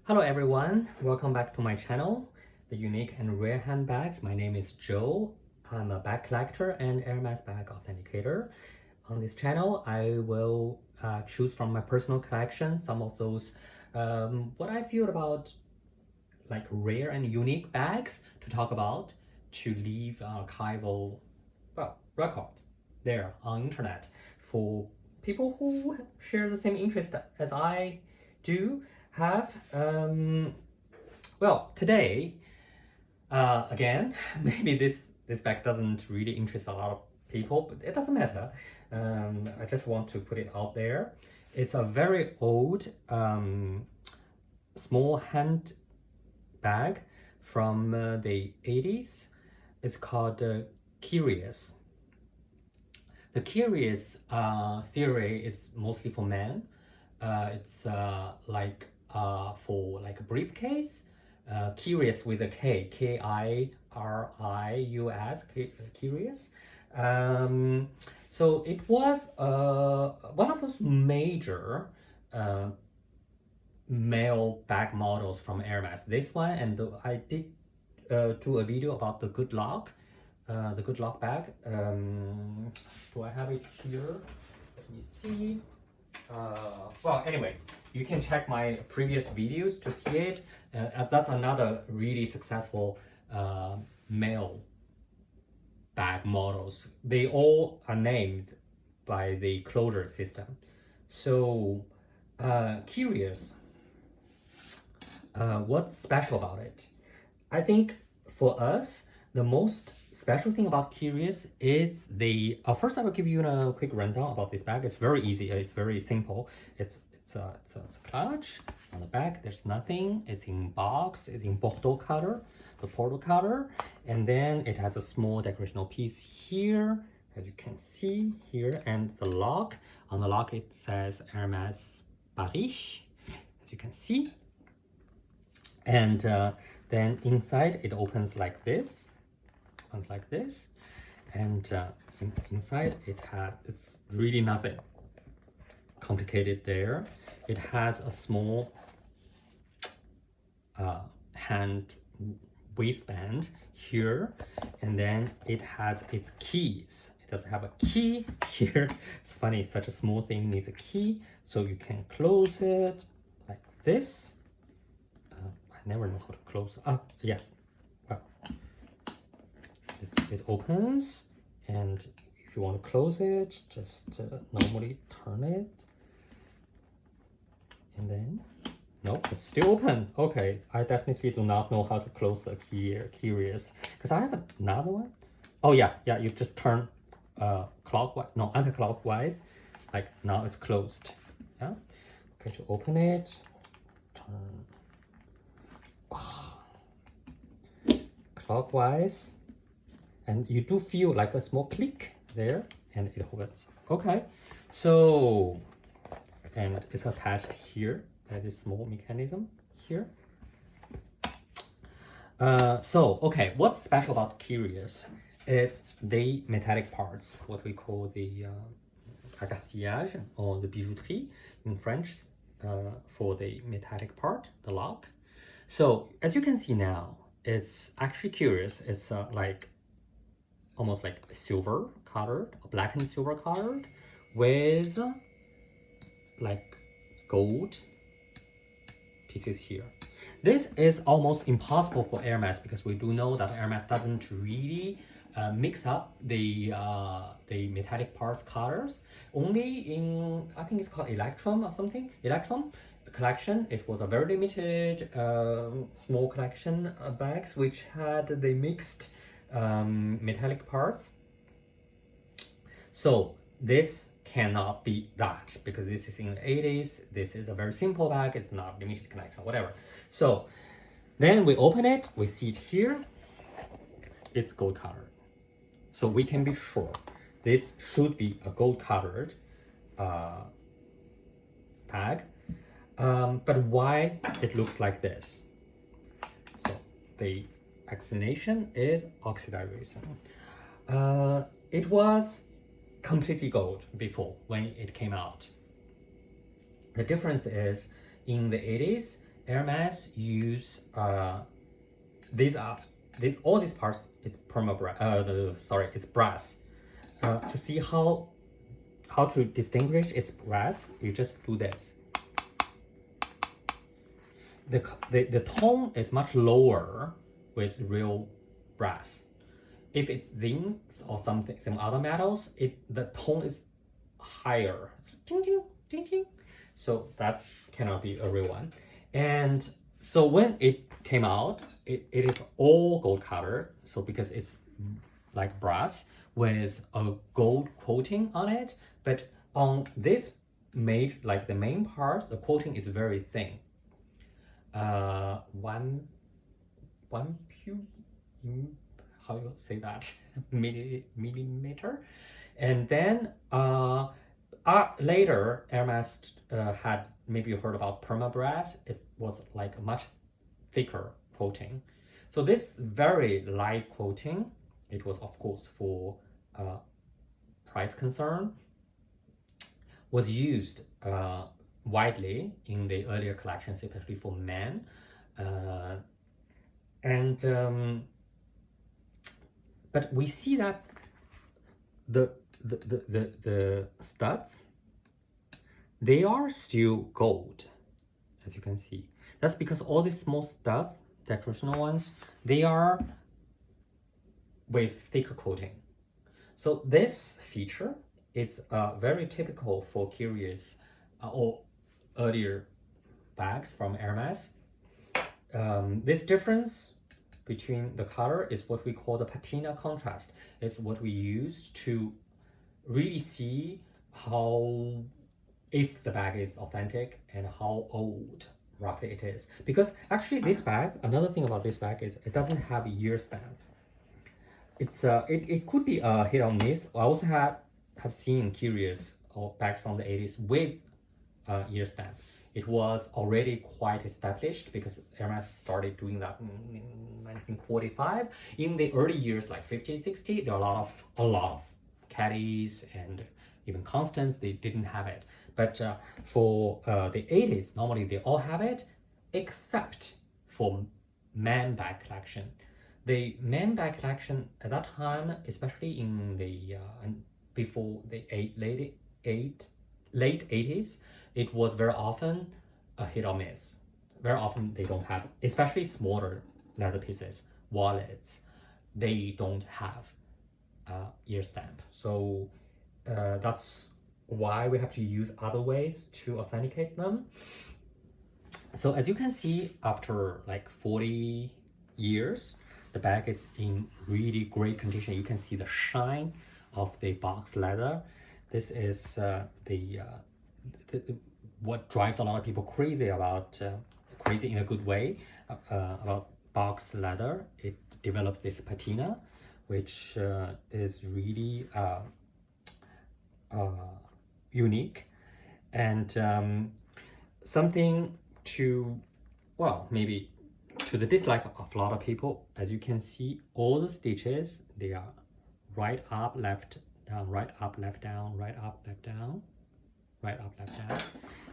Hello everyone, welcome back to my channel, The Unique and Rare Handbags. My name is Joe. I'm a bag collector and Hermes bag authenticator. On this channel, I will choose from my personal collection some of those what I feel about like rare and unique bags to talk about, to leave archival record there on internet for people who share the same interest as I do have. Well, today again, maybe this bag doesn't really interest a lot of people, but it doesn't matter. I just want to put it out there. It's a very old small hand bag from the 80s. It's called Kirius. The Kirius theory is mostly for men. It's like for like a briefcase. Kirius with a K, Kirius, Kirius. So it was one of those major male bag models from Hermes. This one, and I did do a video about the Good Luck bag. Do I have it here? Let me see. Well, anyway, you can check my previous videos to see it. That's another really successful male bag models. They all are named by the closure system. So, Kirius. What's special about it? I think for us, the most special thing about Kirius is the. First, I will give you a quick rundown about this bag. It's very easy. It's very simple. It's a clutch on the back. There's nothing. It's in box. It's in Bordeaux color, the Bordeaux color, and then it has a small decorational piece here, as you can see here, and the lock. On the lock, it says Hermes Paris, as you can see. And then inside it opens like this, and inside it's really nothing complicated there. It has a small hand waistband here, and then it has its keys. It does have a key here. It's funny, such a small thing needs a key, so you can close it like this. I never know how to close. Yeah. Well, it opens, and if you want to close it, just normally turn it, and then nope, it's still open. Okay, I definitely do not know how to close the Kirius, because I have another one. Oh yeah, you just turn clockwise, no, anti-clockwise. Like now it's closed. Yeah. Okay, to open it, turn clockwise, and you do feel like a small click there, and it opens. Okay, so, and it's attached here by this small mechanism here. So okay, what's special about Kirius is the metallic parts, what we call the accastillage or the bijouterie in French, for the metallic part, the lock. So as you can see now, it's actually Kirius. It's like almost like silver colored, black and silver colored, with like gold pieces here. This is almost impossible for Hermes, because we do know that Hermes doesn't really mix up the metallic parts colors. Only in, I think it's called Electrum or something, Electrum collection. It was a very limited small collection bags which had the mixed metallic parts. So this cannot be that, because this is in the 80s. This is a very simple bag. It's not limited collection, whatever. So then we open it, we see it here. It's gold colored. So we can be sure this should be a gold colored bag. But why it looks like this? So the explanation is oxidization. It was completely gold before when it came out. The difference is in the 80s, Hermes use these are all these parts. It's it's brass. To see how to distinguish its brass, you just do this. The tone is much lower with real brass. If it's zinc or some other metals, the tone is higher. Ding, ding, ding, ding. So that cannot be a real one. And so when it came out, it is all gold color. So because it's like brass with a gold coating on it, but on this the main parts, the coating is very thin. One how you say that millimeter, and then later Hermes had, maybe you heard about permabrass. It was like a much thicker coating. So this very light coating, it was of course for price concern, was used widely in the earlier collections, especially for men. But we see that the studs, they are still gold, as you can see. That's because all these small studs, decorational ones, they are with thicker coating. So this feature is very typical for Kirius or earlier bags from Hermes. This difference between the color is what we call the patina contrast. It's what we use to really see if the bag is authentic and how old roughly it is. Because actually this bag, another thing about this bag is it doesn't have a year stamp. It could be a hit or miss. I also have seen Kirius or bags from the 80s with year stamp. It was already quite established because Hermes started doing that in 1945. In the early years, like 50, 60, there are a lot of caddies and even Constants, they didn't have it. But for the 80s, normally they all have it, except for man bag collection. The man bag collection at that time, especially in the before the late 80s, it was very often a hit or miss. Very often they don't have, especially smaller leather pieces, wallets, they don't have year stamp. So that's why we have to use other ways to authenticate them. So as you can see, after like 40 years, the bag is in really great condition. You can see the shine of the box leather. This is what drives a lot of people crazy about, crazy in a good way, about box leather. It develops this patina, which is really unique, and something to, well, maybe to the dislike of a lot of people. As you can see, all the stitches, they are right up, left down, right up, left down, right up, left down, right up, left down.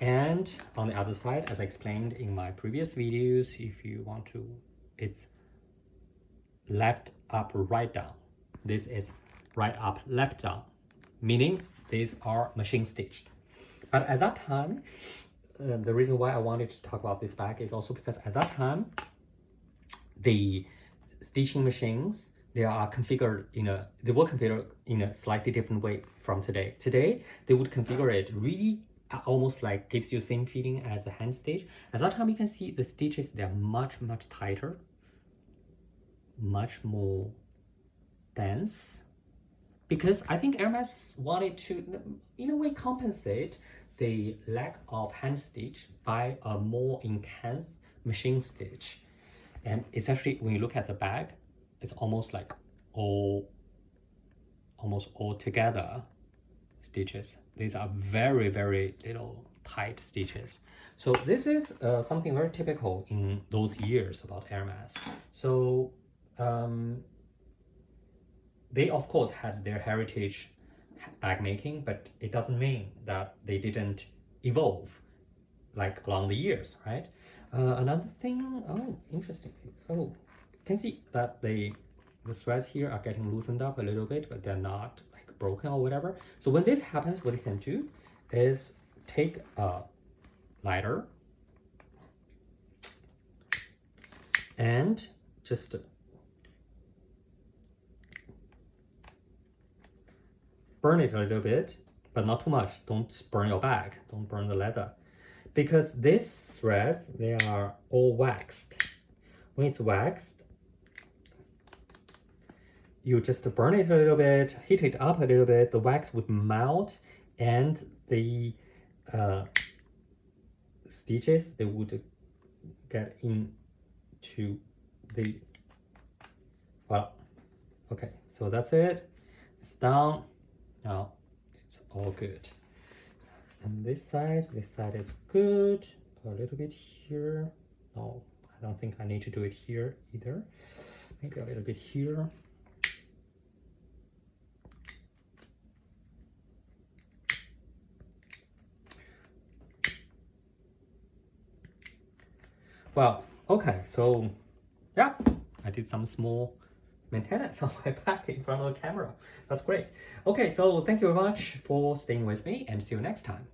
And on the other side, as I explained in my previous videos, if you want to, it's left up, right down. This is right up, left down, meaning these are machine stitched. But at that time, the reason why I wanted to talk about this bag is also because at that time, the stitching machines, they were configured in a slightly different way from today. Today, they would configure it really almost like gives you the same feeling as a hand stitch. At that time, you can see the stitches, they're much tighter, much more dense, because I think Hermes wanted to, in a way, compensate the lack of hand stitch by a more intense machine stitch. And especially when you look at the bag, it's almost like almost all together stitches. These are very little tight stitches. So this is something very typical in those years about Hermes. So they of course had their heritage bag making, but it doesn't mean that they didn't evolve like along the years, right? Another thing, oh, interesting. Oh, you can see that the threads here are getting loosened up a little bit, but they're not like broken or whatever. So when this happens, what you can do is take a lighter and just burn it a little bit, but not too much. Don't burn your bag. Don't burn the leather, because these threads, they are all waxed. When it's waxed, you just burn it a little bit, heat it up a little bit, the wax would melt, and the stitches, they would get into the, well, okay, so that's it. It's done. Now it's all good. And this side is good. A little bit here. No, I don't think I need to do it here either. Maybe a little bit here. Well, okay, so yeah, I did some small maintenance on my back in front of the camera. That's great. Okay, so thank you very much for staying with me, and see you next time.